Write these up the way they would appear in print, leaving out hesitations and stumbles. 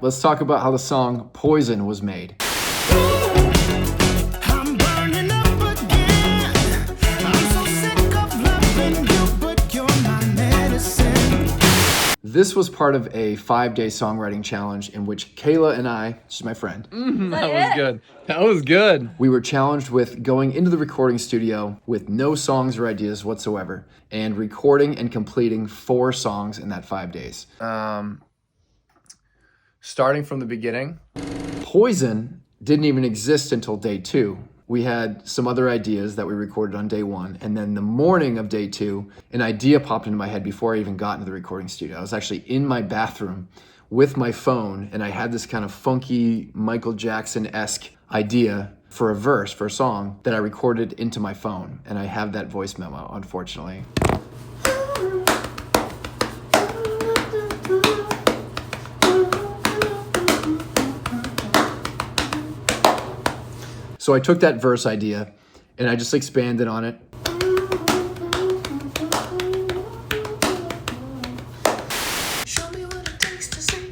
let's talk about how the song Poison was made. This was part of a 5-day songwriting challenge in which Kayla and I, she's my friend. That was good. That was good. We were challenged with going into the recording studio with no songs or ideas whatsoever and recording and completing 4 songs in that 5 days. Starting from the beginning, Poison didn't even exist until day 2. We had some other ideas that we recorded on day 1, and then the morning of day 2, an idea popped into my head before I even got into the recording studio. I was actually in my bathroom with my phone, and I had this kind of funky Michael Jackson-esque idea for a verse, for a song, that I recorded into my phone, and I have that voice memo, unfortunately. So I took that verse idea and I just expanded on it. Show me what it takes to see.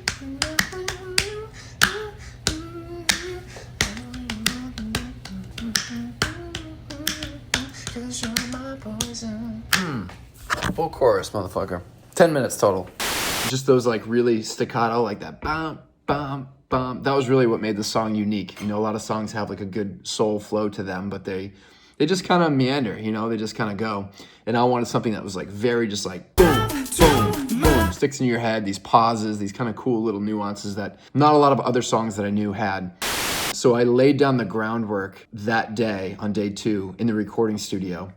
Full chorus, motherfucker. 10 minutes total. Just those like really staccato, like that bam, bam, bam. That was really what made the song unique. You know, a lot of songs have like a good soul flow to them, but they just kind of meander, you know, they just kind of go. And I wanted something that was like very just like boom, boom, boom, sticks in your head, these pauses, these kind of cool little nuances that not a lot of other songs that I knew had. So I laid down the groundwork that day on day 2 in the recording studio.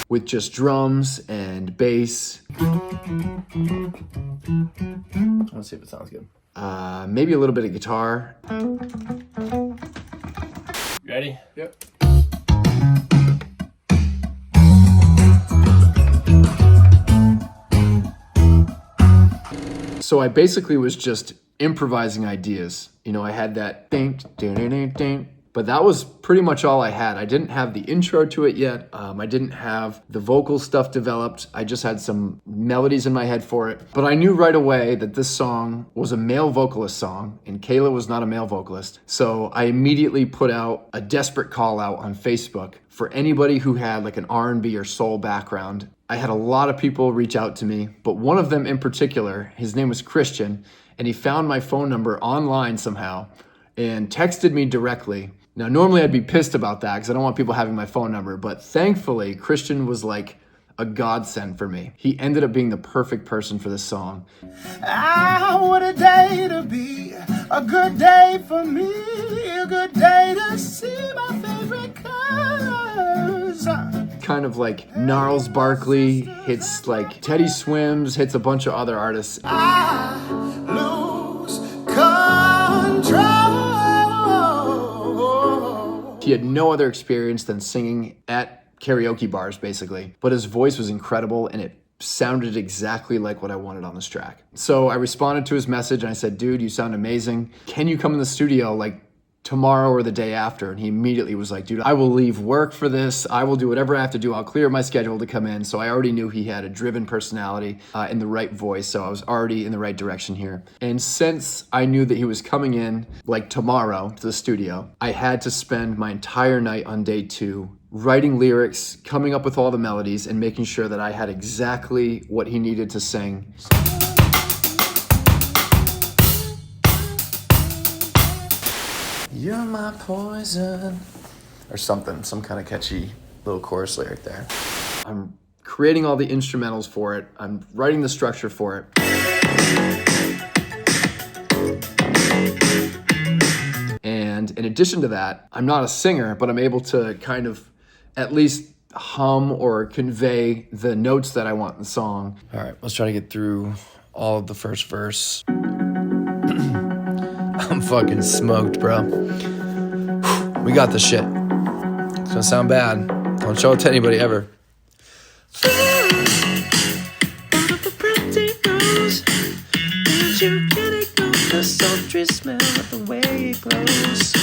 With just drums and bass. Let's see if it sounds good. Maybe a little bit of guitar. Ready? Yep. So I basically was just improvising ideas. You know, I had that ding, ding, ding, ding, ding. But that was pretty much all I had. I didn't have the intro to it yet. I didn't have the vocal stuff developed. I just had some melodies in my head for it. But I knew right away that this song was a male vocalist song, and Kayla was not a male vocalist. So I immediately put out a desperate call out on Facebook for anybody who had like an R&B or soul background. I had a lot of people reach out to me, but one of them in particular, his name was Christian, and he found my phone number online somehow and texted me directly. Now, normally I'd be pissed about that because I don't want people having my phone number, but thankfully, Christian was like a godsend for me. He ended up being the perfect person for this song. Ah, what a day to be, a good day for me, a good day to see my favorite colors. Kind of like Gnarls Barkley hits like Teddy Swims, hits a bunch of other artists. I lose control. He had no other experience than singing at karaoke bars, basically. But his voice was incredible, and it sounded exactly like what I wanted on this track. So I responded to his message, and I said, dude, you sound amazing. Can you come in the studio like tomorrow or the day after? And he immediately was like, dude, I will leave work for this. I will do whatever I have to do. I'll clear my schedule to come in. So I already knew he had a driven personality and the right voice. So I was already in the right direction here. And since I knew that he was coming in like tomorrow to the studio, I had to spend my entire night on day 2 writing lyrics, coming up with all the melodies, and making sure that I had exactly what he needed to sing. You're my poison. Or something, some kind of catchy little chorus lyric there. I'm creating all the instrumentals for it. I'm writing the structure for it. And in addition to that, I'm not a singer, but I'm able to kind of at least hum or convey the notes that I want in the song. All right, let's try to get through all of the first verse. I'm fucking smoked, bro. We got this shit. It's gonna sound bad. Don't show it to anybody ever. You can't ignore the sultry smell of the way it glows.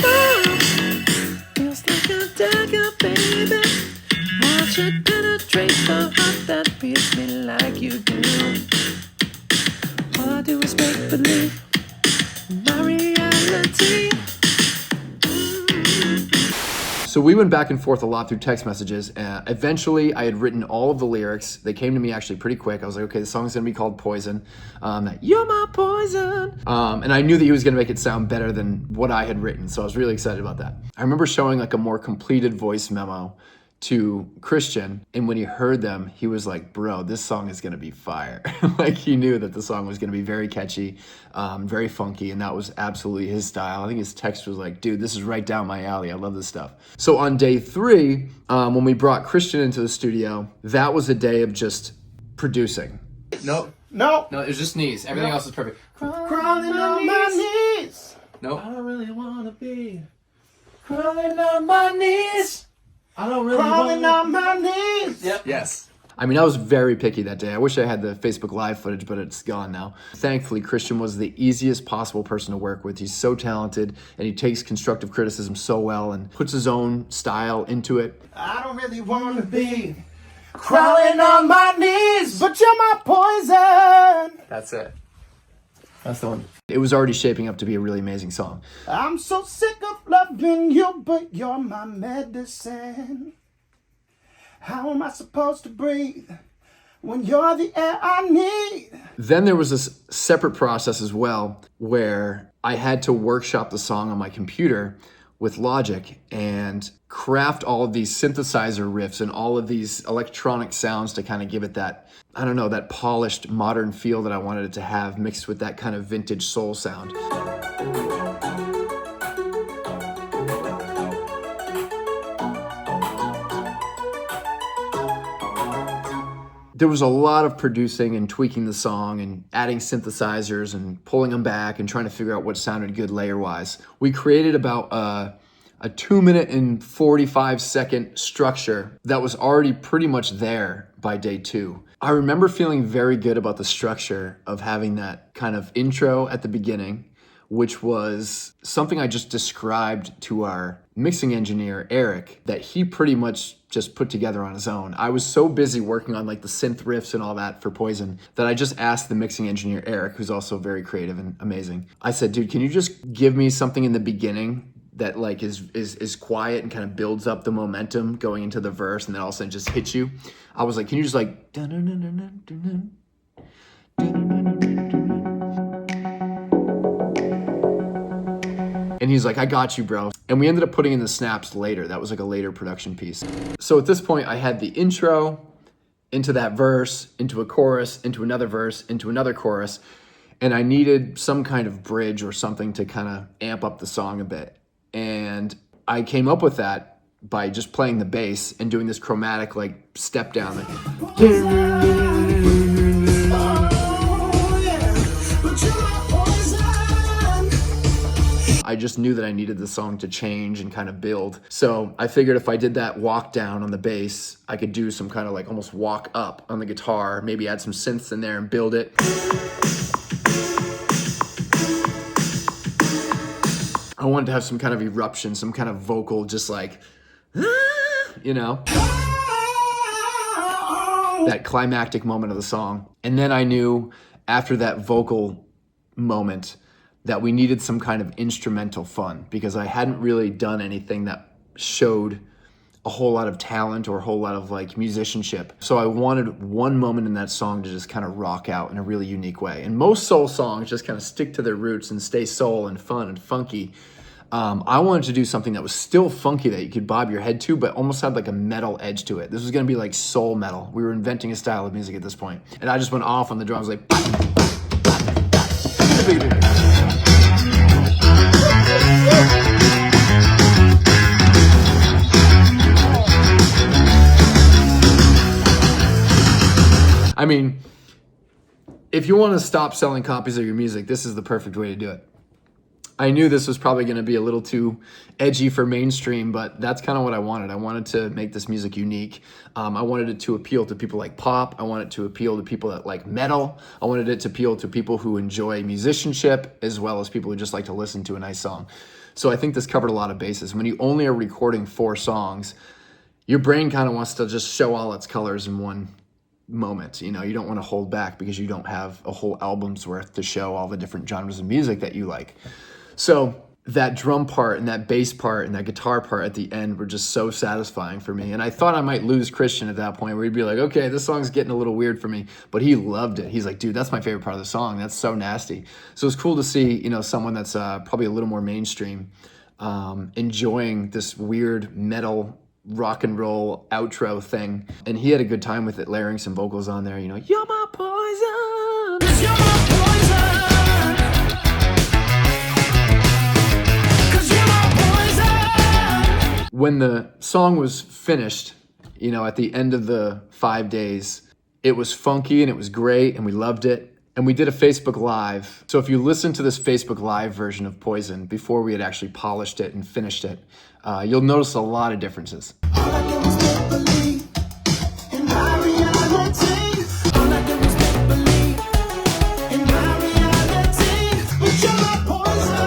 Love feels like a dagger, baby. Watch it penetrate the heart that beats me like you do. All I do is make believe my reality. So we went back and forth a lot through text messages. Eventually, I had written all of the lyrics. They came to me actually pretty quick. I was like, okay, the song's gonna be called Poison. You're my poison. And I knew that he was gonna make it sound better than what I had written. So I was really excited about that. I remember showing like a more completed voice memo to Christian, and when he heard them, he was like, bro, this song is gonna be fire. Like he knew that the song was gonna be very catchy, very funky, and that was absolutely his style. I think his text was like, dude, this is right down my alley. I love this stuff. So on day 3, when we brought Christian into the studio, that was a day of just producing. Nope. No. No, it was just knees. Everything else is perfect. Crawling on my knees. Nope. I don't really wanna be crawling on my knees. I don't really Crawling wanna. on my knees. Yep. Yes. I mean, I was very picky that day. I wish I had the Facebook Live footage, but it's gone now. Thankfully, Christian was the easiest possible person to work with. He's so talented, and he takes constructive criticism so well and puts his own style into it. I don't really want to be crawling on my knees, but you're my poison. That's it. That's the one. It was already shaping up to be a really amazing song. I'm so sick of loving you, but you're my medicine. How am I supposed to breathe when you're the air I need? Then there was this separate process as well where I had to workshop the song on my computer with Logic and craft all of these synthesizer riffs and all of these electronic sounds to kind of give it that, I don't know, that polished modern feel that I wanted it to have, mixed with that kind of vintage soul sound. There was a lot of producing and tweaking the song and adding synthesizers and pulling them back and trying to figure out what sounded good layer-wise. We created about a 2-minute and 45-second structure that was already pretty much there by day 2. I remember feeling very good about the structure of having that kind of intro at the beginning, which was something I just described to our mixing engineer, Eric, that he pretty much just put together on his own. I was so busy working on like the synth riffs and all that for Poison that I just asked the mixing engineer, Eric, who's also very creative and amazing. I said, dude, can you just give me something in the beginning that like is quiet and kind of builds up the momentum going into the verse and then all of a sudden just hits you? I was like, can you just like dun-dun-dun-dun-dun-dun, dun-dun-dun-dun-dun-dun. And he's like, I got you, bro. And we ended up putting in the snaps later. That was like a later production piece. So at this point, I had the intro into that verse, into a chorus, into another verse, into another chorus. And I needed some kind of bridge or something to kind of amp up the song a bit. And I came up with that by just playing the bass and doing this chromatic like step down. I just knew that I needed the song to change and kind of build. So I figured if I did that walk down on the bass, I could do some kind of like almost walk up on the guitar, maybe add some synths in there and build it. I wanted to have some kind of eruption, some kind of vocal, just like, you know, that climactic moment of the song. And then I knew after that vocal moment that we needed some kind of instrumental fun because I hadn't really done anything that showed a whole lot of talent or a whole lot of like musicianship. So I wanted one moment in that song to just kind of rock out in a really unique way. And most soul songs just kind of stick to their roots and stay soul and fun and funky. I wanted to do something that was still funky that you could bob your head to, but almost had like a metal edge to it. This was gonna be like soul metal. We were inventing a style of music at this point. And I just went off on the drums like, I mean, if you want to stop selling copies of your music, this is the perfect way to do it. I knew this was probably going to be a little too edgy for mainstream, but that's kind of what I wanted. I wanted to make this music unique. I wanted it to appeal to people like pop. I wanted it to appeal to people that like metal. I wanted it to appeal to people who enjoy musicianship, as well as people who just like to listen to a nice song. So I think this covered a lot of bases. When you only are recording 4 songs, your brain kind of wants to just show all its colors in one moment. You know, you don't want to hold back because you don't have a whole album's worth to show all the different genres of music that you like. So that drum part and that bass part and that guitar part at the end were just so satisfying for me. And I thought I might lose Christian at that point, where he'd be like, okay, this song's getting a little weird for me. But he loved it. He's like, dude, that's my favorite part of the song. That's so nasty. So it's cool to see, you know, someone that's probably a little more mainstream enjoying this weird metal rock and roll outro thing. And he had a good time with it, layering some vocals on there, you know, you're my poison. You're my poison. When the song was finished, you know, at the end of the 5 days, it was funky and it was great and we loved it. And we did a Facebook Live. So if you listen to this Facebook Live version of Poison before we had actually polished it and finished it, you'll notice a lot of differences. All I did was make believe in my reality. All I did was make believe in my reality. But you're my poison.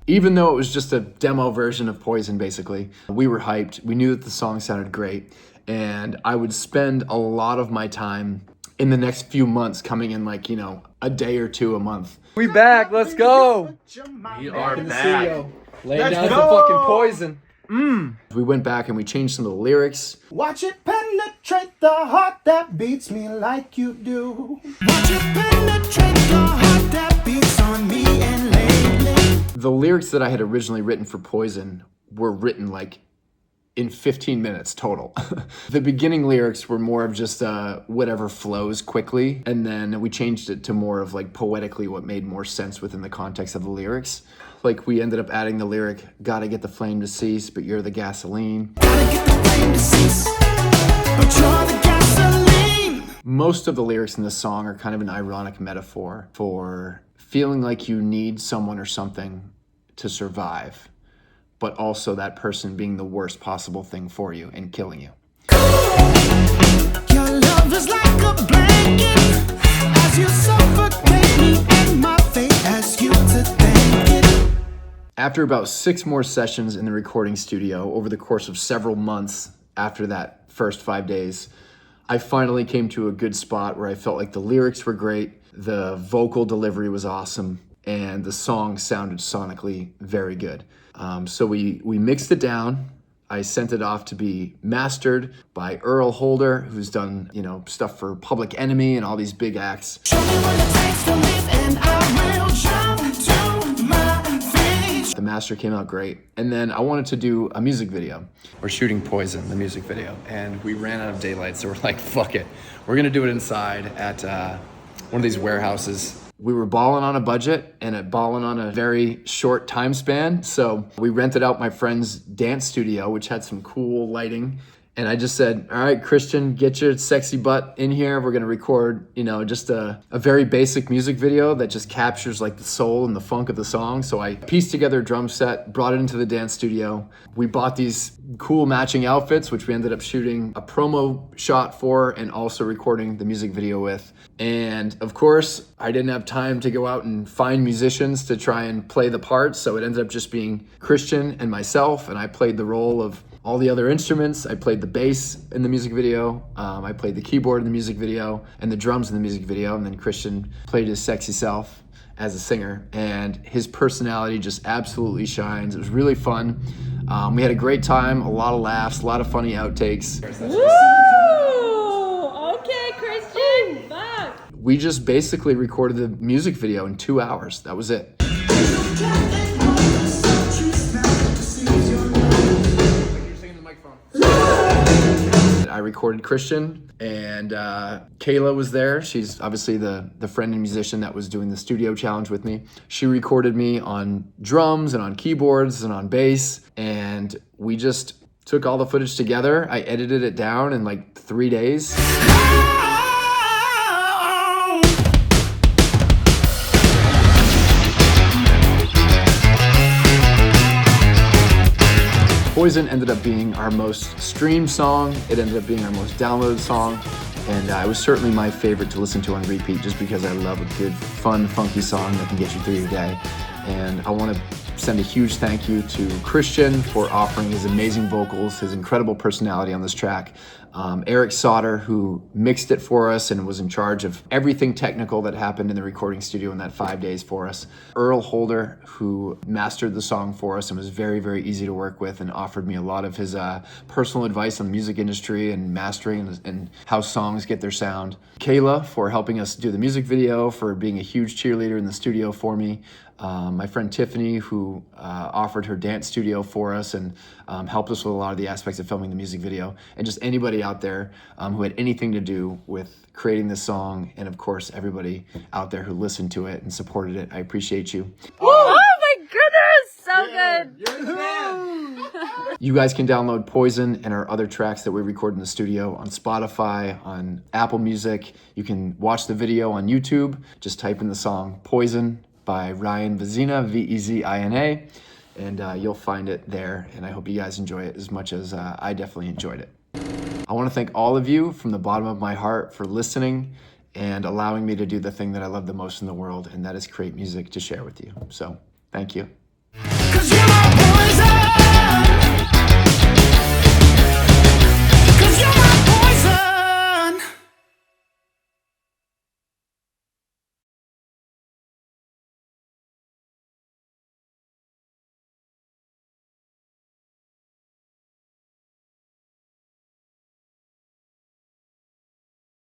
Even though it was just a demo version of Poison, basically, we were hyped. We knew that the song sounded great. And I would spend a lot of my time in the next few months coming in like, you know, a day or 2 a month. We back. Let's go. We are back. Laying Let's down go. some fucking Poison. We went back and we changed some of the lyrics. Watch it penetrate the heart that beats me like you do. Watch it penetrate the heart that beats on me and lately. The lyrics that I had originally written for Poison were written like in 15 minutes total. The beginning lyrics were more of just whatever flows quickly, and then we changed it to more of like poetically what made more sense within the context of the lyrics. Like we ended up adding the lyric, gotta get the flame to cease, but you're the gasoline. Gotta get the flame to cease, but you're the gasoline. Most of the lyrics in this song are kind of an ironic metaphor for feeling like you need someone or something to survive, but also that person being the worst possible thing for you and killing you. Your love is like a blanket, as you suffocate me, and my fate asks you to thank it. After about 6 more sessions in the recording studio over the course of several months after that first 5 days, I finally came to a good spot where I felt like the lyrics were great, the vocal delivery was awesome, and the song sounded sonically very good. So we mixed it down. I sent it off to be mastered by Earl Holder, who's done, you know, stuff for Public Enemy and all these big acts. Show me what it takes to live, and I will jump to my feet. The master came out great. And then I wanted to do a music video. We're shooting Poison, the music video, and we ran out of daylight, so we're like, fuck it. We're gonna do it inside at one of these warehouses. We were balling on a budget and balling on a very short time span. So we rented out my friend's dance studio, which had some cool lighting. And I just said, all right, Christian, get your sexy butt in here. We're gonna record, you know, just a very basic music video that just captures like the soul and the funk of the song. So I pieced together a drum set, brought it into the dance studio. We bought these cool matching outfits, which we ended up shooting a promo shot for and also recording the music video with. And of course, I didn't have time to go out and find musicians to try and play the parts. So it ended up just being Christian and myself, and I played the role of all the other instruments. I played the bass in the music video. I played the keyboard in the music video and the drums in the music video. And then Christian played his sexy self as a singer, and his personality just absolutely shines. It was really fun. We had a great time, a lot of laughs, a lot of funny outtakes. Woo! Okay, Christian. Fuck. We just basically recorded the music video in 2 hours. That was it. I recorded Christian, and Kayla was there. She's obviously the friend and musician that was doing the studio challenge with me. She recorded me on drums and on keyboards and on bass, and we just Took all the footage together. I edited it down in like 3 days. Poison ended up being our most streamed song. It ended up being our most downloaded song. And it was certainly my favorite to listen to on repeat just because I love a good, fun, funky song that can get you through your day. And I want to send a huge thank you to Christian for offering his amazing vocals, his incredible personality on this track. Eric Sauter, who mixed it for us and was in charge of everything technical that happened in the recording studio in that 5 days for us. Earl Holder, who mastered the song for us and was very, very easy to work with and offered me a lot of his personal advice on the music industry and mastering and how songs get their sound. Kayla, for helping us do the music video, for being a huge cheerleader in the studio for me. My friend Tiffany, who offered her dance studio for us and helped us with a lot of the aspects of filming the music video, and just anybody out there who had anything to do with creating this song, and of course everybody out there who listened to it and supported it. I appreciate you. Oh my goodness, so good. You're the man. You guys can download Poison and our other tracks that we record in the studio on Spotify, on Apple Music. You can watch the video on YouTube. Just type in the song Poison by Ryan Vezina, Vezina, and you'll find it there. And I hope you guys enjoy it as much as I definitely enjoyed it. I want to thank all of you from the bottom of my heart for listening and allowing me to do the thing that I love the most in the world, and that is create music to share with you. So, thank you. 'Cause you're my